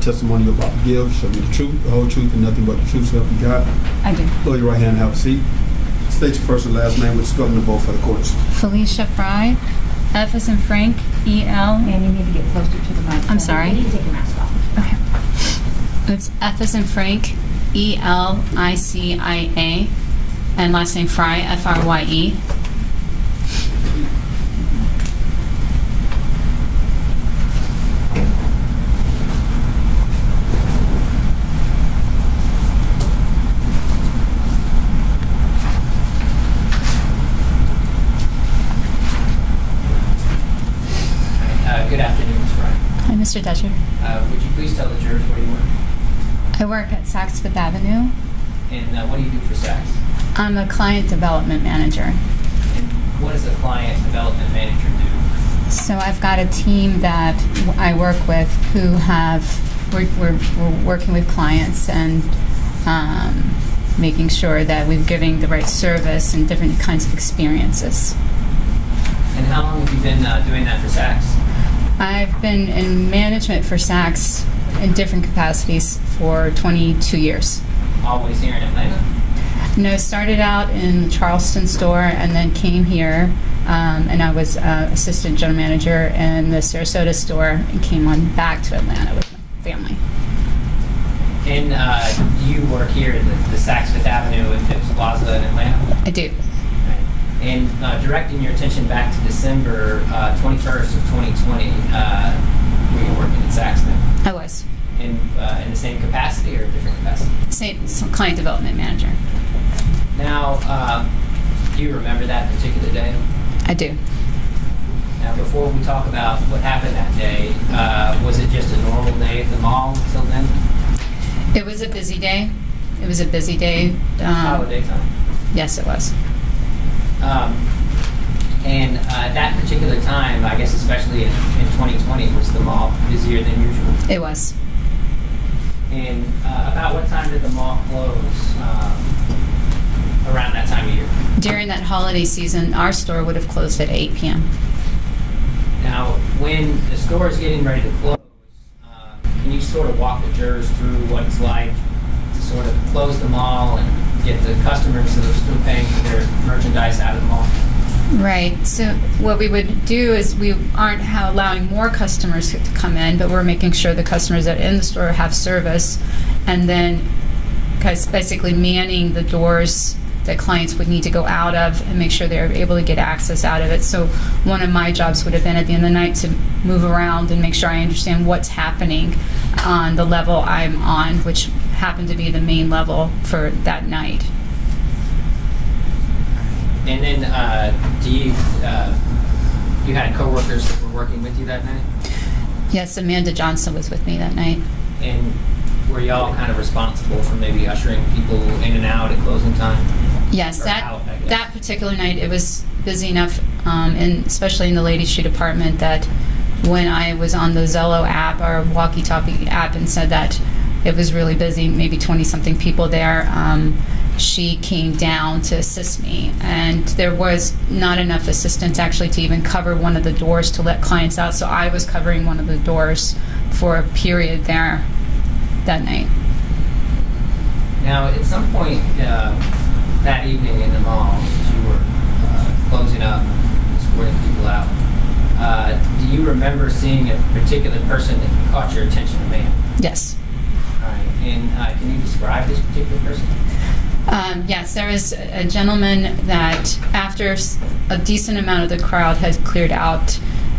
Testimony you're about to give, show me the truth, the whole truth, and nothing but the truth, so help you God. I do. Lower your right hand and have a seat. State your first and last name with spelling the both for the courts. Felicia Fry, F as in Frank, E-L. And you need to get closer to the microphone. I'm sorry. You need to take your mask off. Okay. It's F as in Frank, E-L-I-C-I-A, and last name Fry, F-R-Y-E. Good afternoon, Ms. Fry. Hi, Mr. Dutcher. Would you please tell the jurors where you work? I work at Saks Fifth Avenue. And what do you do for Saks? I'm a client development manager. And what does a client development manager do? So I've got a team that I work with who we're working with clients and making sure that we're giving the right service and different kinds of experiences. And how long have you been doing that for Saks? I've been in management for Saks in different capacities for 22 years. Always here in Atlanta? No, started out in the Charleston store and then came here, and I was assistant general manager in the Sarasota store and came on back to Atlanta with my family. And you work here at the Saks Fifth Avenue in Phipps Plaza in Atlanta? I do. Right. And directing your attention back to December 21st of 2020, were you working at Saks then? I was. In the same capacity or a different capacity? Same client development manager. Now, do you remember that particular day? I do. Now, before we talk about what happened that day, was it just a normal day at the mall until then? It was a busy day. It was a busy day. Holiday time? Yes, it was. And that particular time, I guess especially in 2020, was the mall busier than usual? It was. And about what time did the mall close around that time of year? During that holiday season, our store would have closed at 8 p.m. Now, when the store is getting ready to close, can you sort of walk the jurors through what it's like to sort of close the mall and get the customers that are still paying for their merchandise out of the mall? Right. So what we would do is we aren't allowing more customers to come in, but we're making sure the customers that are in the store have service, and then basically manning the doors that clients would need to go out of and make sure they're able to get access out of it. So one of my jobs would have been at the end of the night to move around and make sure I understand what's happening on the level I'm on, which happened to be the main level for that night. And then, you had coworkers that were working with you that night? Yes, Amanda Johnson was with me that night. And were y'all kind of responsible for maybe ushering people in and out at closing time? Yes, Or out, I guess. that particular night, it was busy enough, and especially in the ladies' shoe department, that when I was on the Zello app or walkie-talkie app and said that it was really busy, maybe 20-something people there, she came down to assist me. And there was not enough assistance actually to even cover one of the doors to let clients out, so I was covering one of the doors for a period there that night. Now, at some point that evening in the mall, as you were closing up, escorting people out, do you remember seeing a particular person that caught your attention, a man? Yes. All right. And can you describe this particular person? Yes, there was a gentleman that after a decent amount of the crowd had cleared out,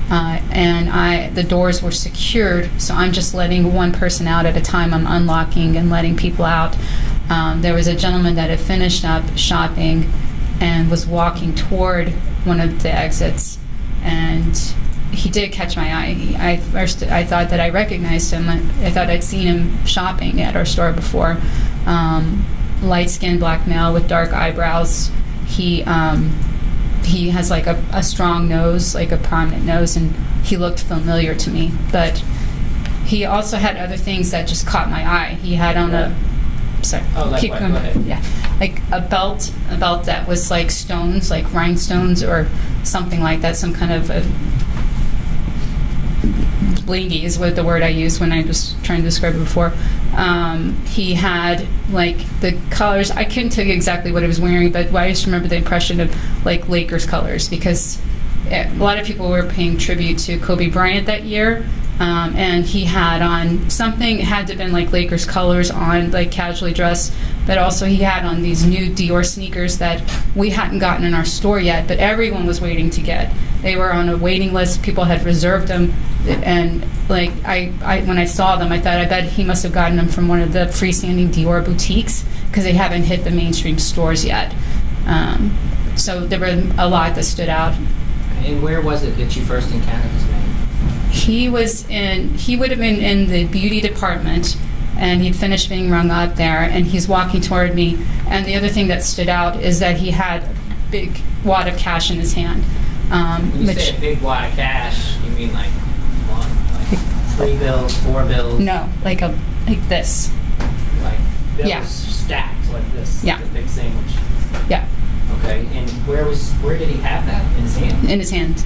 and the doors were secured, so I'm just letting one person out at a time. I'm unlocking and letting people out. There was a gentleman that had finished up shopping and was walking toward one of the exits, and he did catch my eye. I thought that I recognized him. I thought I'd seen him shopping at our store before. Light-skinned black male with dark eyebrows. He has like a strong nose, like a prominent nose, and he looked familiar to me. But he also had other things that just caught my eye. He had on a sorry. Oh, like keep what? going. Go ahead. Yeah, like a belt that was like stones, like rhinestones or something like that. Some kind of a blingy is what the word I used when I was trying to describe it before. He had like the colors. I couldn't tell you exactly what he was wearing, but I just remember the impression of like Lakers colors because a lot of people were paying tribute to Kobe Bryant that year. And he had on something, it had to have been like Lakers colors on, like casually dressed, but also he had on these new Dior sneakers that we hadn't gotten in our store yet, but everyone was waiting to get. They were on a waiting list, people had reserved them, and like I when I saw them, I thought, I bet he must have gotten them from one of the freestanding Dior boutiques, because they haven't hit the mainstream stores yet. So there were a lot that stood out. And where was it that you first encountered this man? He would have been in the beauty department, and he'd finished being rung up there, and he's walking toward me. And the other thing that stood out is that he had a big wad of cash in his hand. When you say a big wad of cash, you mean like one, like 3 bills, 4 bills? No, like this. Like bills Yeah. stacked like this? Yeah. The big sandwich. Yeah, Okay, and where did he have that? In his hand? in his hand.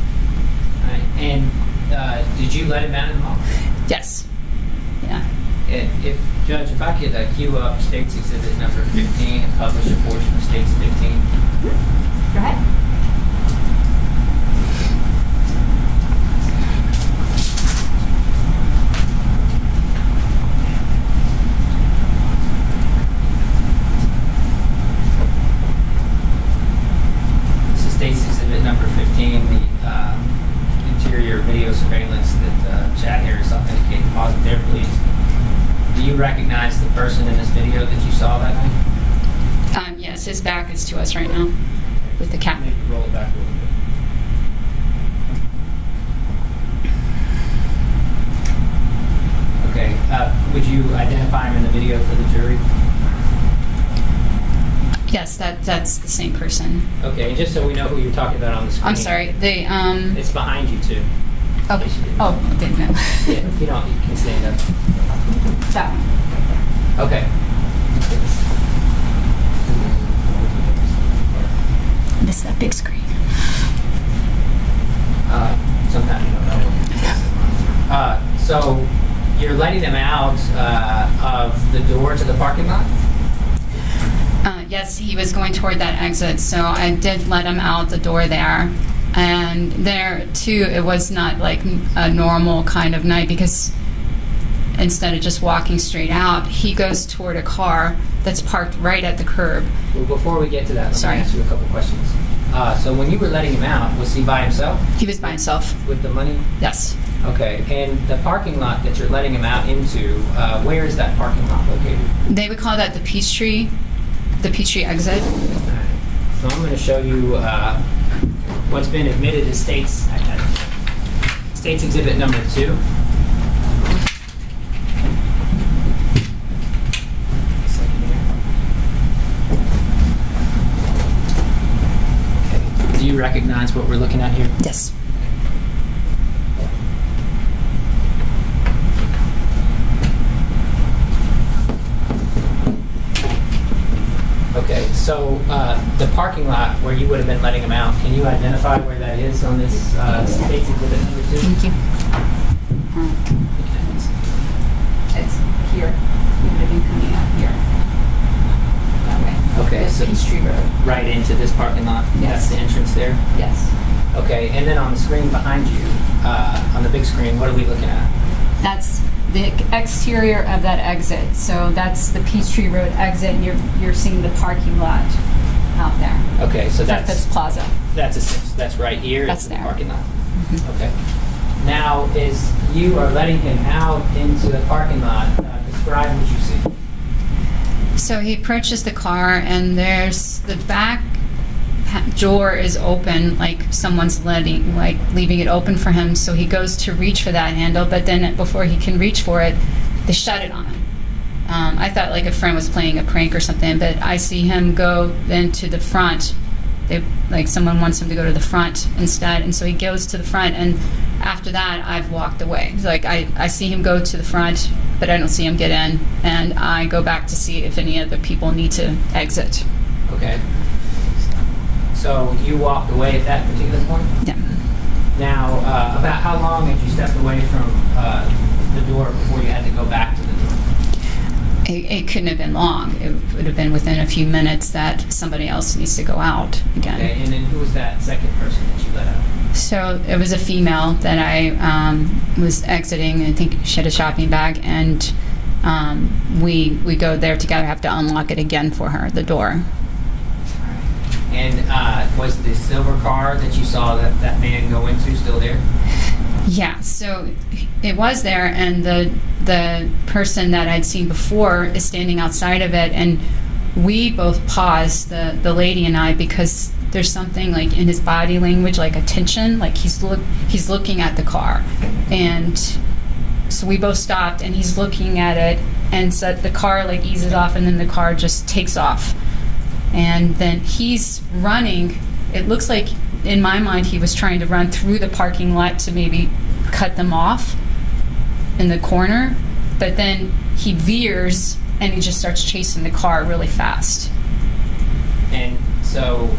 Right. And did you let him out in the mall? Yes. Yeah. If Judge, if I could queue up State's Exhibit number 15 and publish a portion of State's 15. Go ahead. This is State's Exhibit number 15, the interior video surveillance that Chad Harris authenticated. Pause it there, please. Do you recognize the person in this video that you saw that night? Yes, his back is to us right now with the cap. Maybe roll it back a little bit. Okay. Would you identify him in the video for the jury? Yes, that's the same person. Okay, and just so we know who you're talking about on the screen. I'm sorry. They It's behind you too. oh, didn't know. Yeah, if you don't, you can stand up. That one. Okay. This is that big screen. Sometimes you don't know. So you're letting them out of the door to the parking lot? Yes, he was going toward that exit, so I did let him out the door there. And there, too, it was not like a normal kind of night, because instead of just walking straight out, he goes toward a car that's parked right at the curb. Well, before we get to that, let Sorry. me ask you a couple questions. So when you were letting him out, was he by himself He was by himself. with the money? Yes. Okay, and the parking lot that you're letting him out into, where is that parking lot located? They would call that the Peachtree exit. So I'm going to show you what's been admitted as State's Exhibit number 2. Okay. Do you recognize what we're looking at here? Yes. Okay, so the parking lot where you would have been letting them out, can you identify where that is on this State's Exhibit number 2? Thank you. It's here. He would have been coming out here. That way. Okay, This so Peachtree Road. right into this parking lot? Yes. That's the entrance there? Yes. Okay, and then on the screen behind you, on the big screen, what are we looking at? That's the exterior of that exit. So that's the Peachtree Road exit, and you're seeing the parking lot out there. Okay, so For that's Phipps Plaza. that's right here. That's is the there. parking lot. Okay. Now, as you are letting him out into the parking lot, describe what you see. So he approaches the car, and there's the back door is open, like someone's leaving it open for him. So he goes to reach for that handle, but then before he can reach for it, they shut it on him. I thought like a friend was playing a prank or something, but I see him go then to the front. Someone wants him to go to the front instead, and so he goes to the front, and after that I've walked away. It's like I see him go to the front, but I don't see him get in, and I go back to see if any other people need to exit. Okay. So you walked away at that particular point? Yeah. Now, about how long had you stepped away from the door before you had to go back to the door? It couldn't have been long. It would have been within a few minutes that somebody else needs to go out again. Okay, and then who was that second person that you let out? So it was a female that I was exiting. I think she had a shopping bag, and we go there together. Have to unlock it again for her, the door. And was the silver car that you saw that man go into still there? Yeah, so it was there, and the person that I'd seen before is standing outside of it, and we both paused, the lady and I, because there's something like in his body language, like a tension, like he's looking at the car, and so we both stopped, and he's looking at it, and so the car like eases off, and then the car just takes off, and then he's running. It looks like, in my mind, he was trying to run through the parking lot to maybe cut them off in the corner, but then he veers and he just starts chasing the car really fast. And so,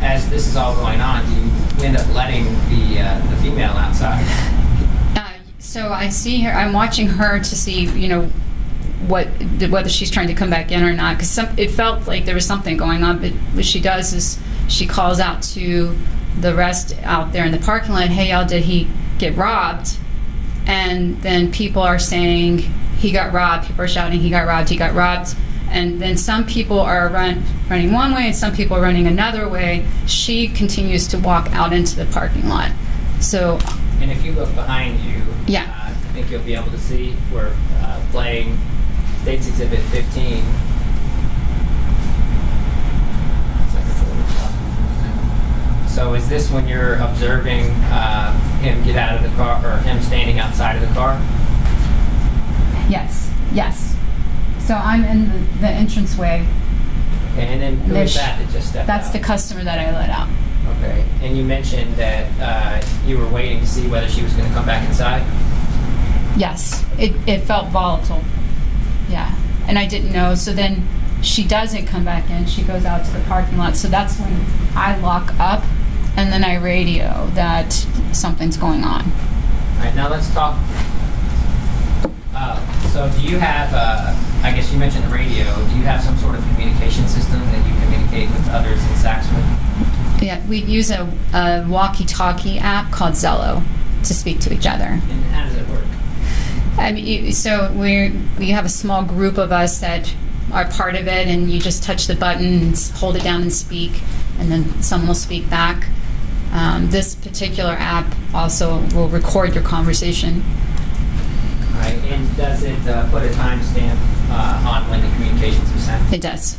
as this is all going on, do you end up letting the female outside? So I see her. I'm watching her to see, whether she's trying to come back in or not, because it felt like there was something going on. But what she does is she calls out to the rest out there in the parking lot, "Hey, y'all, did he get robbed?" And then people are saying, "He got robbed." People are shouting, "He got robbed, he got robbed." And then some people are running one way and some people are running another way. She continues to walk out into the parking lot. So, And if you look behind you, Yeah. I think you'll be able to see we're playing States Exhibit 15. So is this when you're observing him get out of the car, or him standing outside of the car? yes. So I'm in the entranceway. Okay, and then who is that just stepped That's out? the customer that I let out. Okay, and you mentioned that you were waiting to see whether she was going to come back inside? Yes, it felt volatile. Yeah, and I didn't know. So then she doesn't come back in. She goes out to the parking lot. So that's when I lock up, and then I radio that something's going on. All right, now let's talk. So do you have, I guess you mentioned the radio, do you have some sort of communication system that you communicate with others in Saxford? Yeah, we use a walkie-talkie app called Zello to speak to each other. And how does it work? I mean, so we have a small group of us that are part of it, and you just touch the button and hold it down and speak, and then someone will speak back. This particular app also will record your conversation. All right, and does it put a timestamp on when the communications are sent? It does.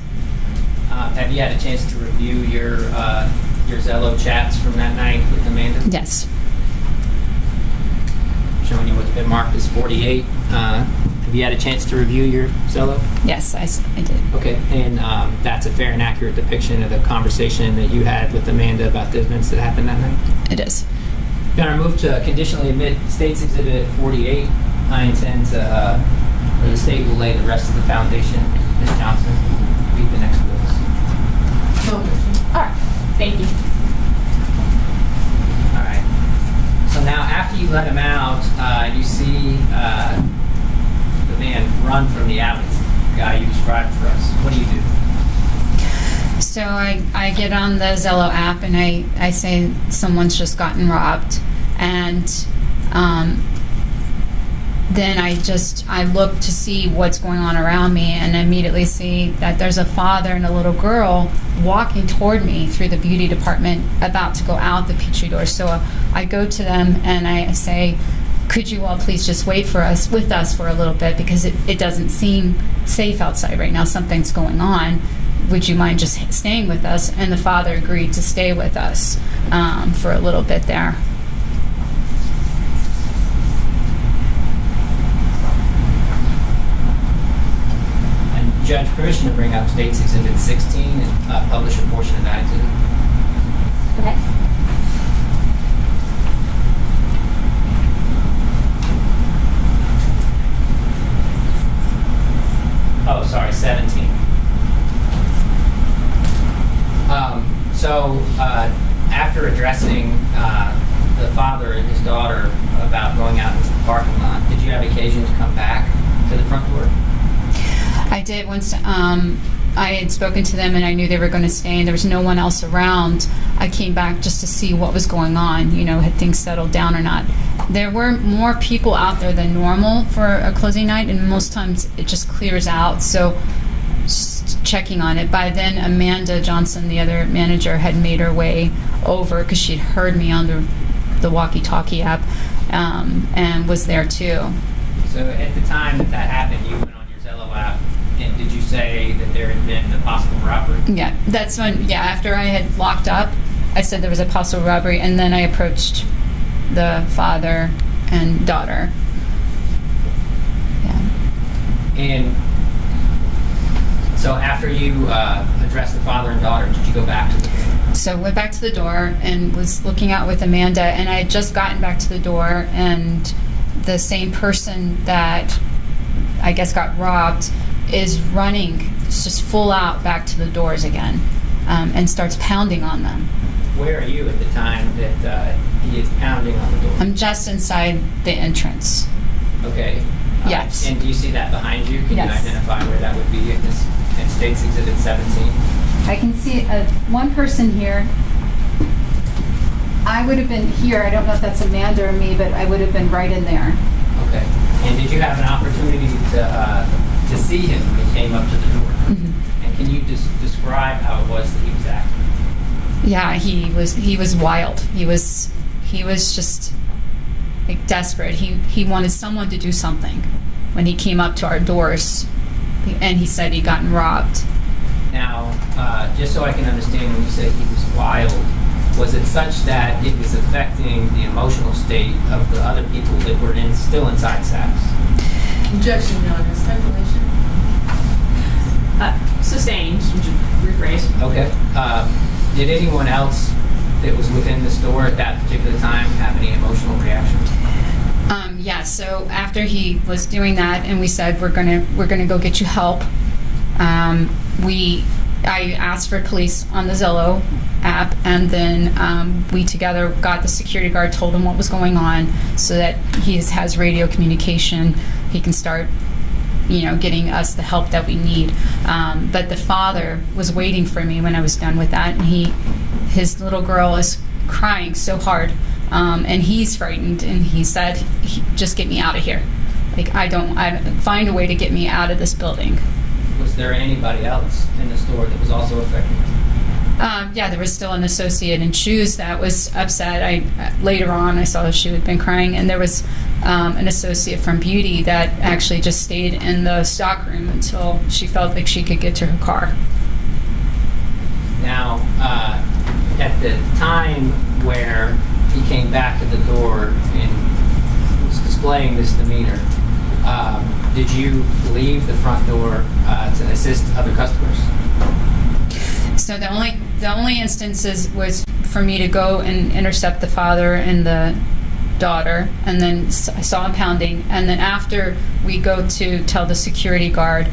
Have you had a chance to review your Zello chats from that night with Amanda? Yes. Showing you what's been marked as 48. Have you had a chance to review your Zello? Yes, I did. Okay, and that's a fair and accurate depiction of the conversation that you had with Amanda about the events that happened that night? It is. Going to move to conditionally admit State's Exhibit 48. I intend to, or the state will lay the rest of the foundation. Ms. Johnson, read the next witness. All right, thank you. All right. So now, after you let him out, you see the man run from the alley, the guy you described for us. What do you do? So I get on the Zello app and I say someone's just gotten robbed, and then I look to see what's going on around me, and I immediately see that there's a father and a little girl walking toward me through the beauty department, about to go out the Petrie door. So I go to them and I say, "Could you all please just wait with us for a little bit, because it doesn't seem safe outside right now. Something's going on. Would you mind just staying with us?" And the father agreed to stay with us for a little bit there. Judge, permission to bring up State's Exhibit 16 and publish a portion of that exhibit. Okay. Oh, sorry, 17. After addressing the father and his daughter about going out into the parking lot, did you have occasion to come back to the front door? I did once. I had spoken to them and I knew they were going to stay and there was no one else around. I came back just to see what was going on, had things settled down or not. There were more people out there than normal for a closing night, and most times it just clears out. So just checking on it. By then, Amanda Johnson, the other manager, had made her way over because she'd heard me on the walkie-talkie app and was there too. So at the time that happened, you went on your Zello app, and did you say that there had been a possible robbery? Yeah, that's when, after I had locked up, I said there was a possible robbery, and then I approached the father and daughter. Yeah. And so after you addressed the father and daughter, did you go back to the door? So I went back to the door and was looking out with Amanda, and I had just gotten back to the door, and the same person that I guess got robbed is running, it's just full out back to the doors again, and starts pounding on them. Where are you at the time that he is pounding on the door? I'm just inside the entrance. Okay. Yes. And do you see that behind you? Can Yes. you identify where that would be in State's Exhibit 17? I can see one person here. I would have been here. I don't know if that's Amanda or me, but I would have been right in there. Okay. And did you have an opportunity to see him when he came up to the door? Mhm. And can you describe how it was that he was acting? Yeah, he was wild. He was just like desperate. He wanted someone to do something when he came up to our doors, and he said he'd gotten robbed. Now, just so I can understand, when you said he was wild, was it such that it was affecting the emotional state of the other people that were still inside SAPS? Objection, Your Honor. Speculation. Sustained. Rephrase. Okay. Did anyone else that was within the store at that particular time have any emotional reaction? Yeah. So after he was doing that, and we said we're gonna go get you help. I asked for police on the Zello app, and then we together got the security guard, told him what was going on, so that he has radio communication. He can start, getting us the help that we need. But the father was waiting for me when I was done with that, and his little girl is crying so hard, and he's frightened, and he said, "Just get me out of here. Like I find a way to get me out of this building." Was there anybody else in the store that was also affected? Yeah, there was still an associate in shoes that was upset. Later on, I saw she had been crying, and there was an associate from beauty that actually just stayed in the stockroom until she felt like she could get to her car. Now, at the time where he came back to the door and was displaying this demeanor, did you leave the front door to assist other customers? So the only instances was for me to go and intercept the father and the daughter, and then I saw him pounding, and then after we go to tell the security guard,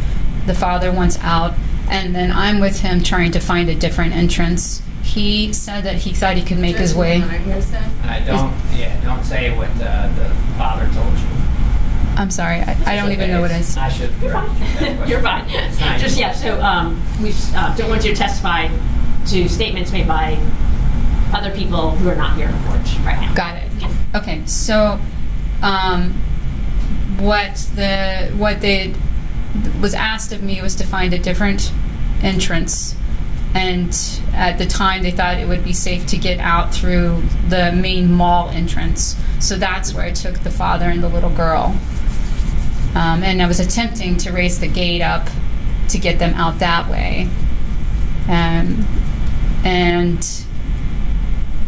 the father wants out, and then I'm with him trying to find a different entrance. He said that he thought he could make his way. Don't say what the father told you. I'm sorry, I don't even know what it is. I should. You're fine. You're fine. fine. Just so we don't want you to testify to statements made by other people who are not here in the court right now. Got it. Okay, so what they was asked of me was to find a different entrance, and at the time they thought it would be safe to get out through the main mall entrance. So that's where I took the father and the little girl. And I was attempting to raise the gate up to get them out that way. And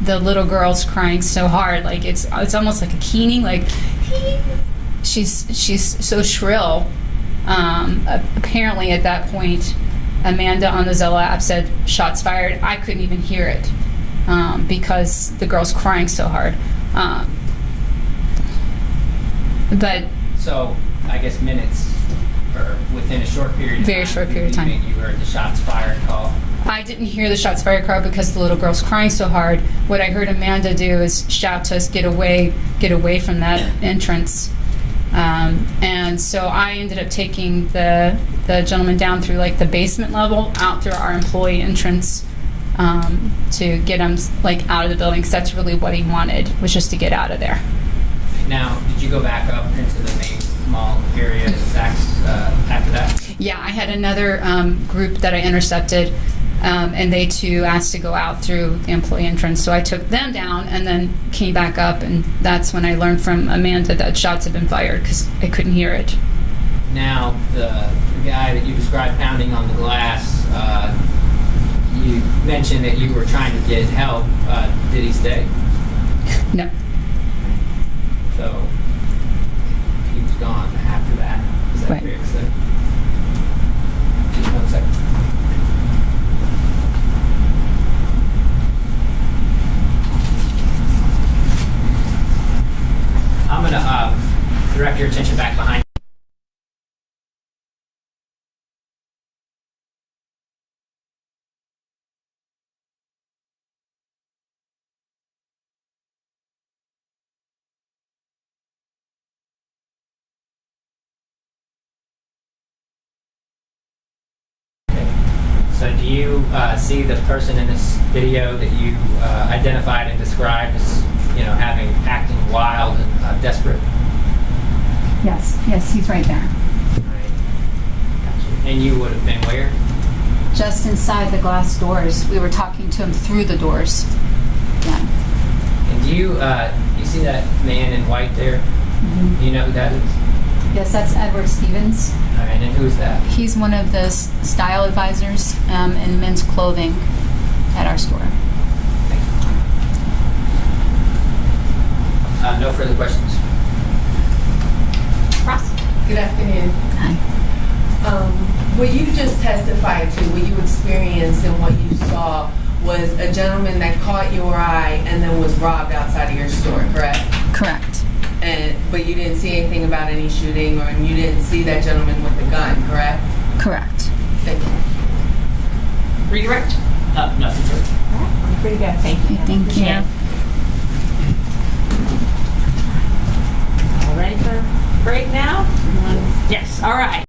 the little girl's crying so hard, like it's almost like a keening, like she's so shrill. Apparently at that point, Amanda on the Zello app said shots fired. I couldn't even hear it because the girl's crying so hard. But So, I guess minutes or within a short period of time? Very short period of time. You heard the shots fired call. I didn't hear the shots fired call because the little girl's crying so hard. What I heard Amanda do is shout to us, get away from that entrance. And so I ended up taking the gentleman down through like the basement level, out through our employee entrance, to get him like out of the building, because that's really what he wanted, was just to get out of there. Now, did you go back up into the main small area after that? Yeah, I had another group that I intercepted, and they too asked to go out through the employee entrance. So I took them down and then came back up, and that's when I learned from Amanda that shots had been fired because I couldn't hear it. Now, the guy that you described pounding on the glass, you mentioned that you were trying to get help. Did he stay? No. So he was gone after that. Is that Right. fair to say? Just 1 second. I'm going to direct your attention back behind. So do you see the person in this video that you identified and described as, acting wild and desperate? Yes, he's right there. Right. Gotcha. And you would have been where? Just inside the glass doors. We were talking to him through the doors. Yeah. And do you see that man in white there? Mm-hmm. Do you know who that is? Yes, that's Edward Stevens. All right, and who is that? He's one of the style advisors in men's clothing at our store. No further questions. Ross? Good afternoon. Hi. What you just testified to, what you experienced and what you saw was a gentleman that caught your eye and then was robbed outside of your store, correct? Correct. But you didn't see anything about any shooting, or you didn't see that gentleman with the gun, correct? Correct. Thank you. Redirect? Nothing further. All right, I'm pretty good. Thank you. Thank Appreciate you. it. All ready for break now? Yes, all right.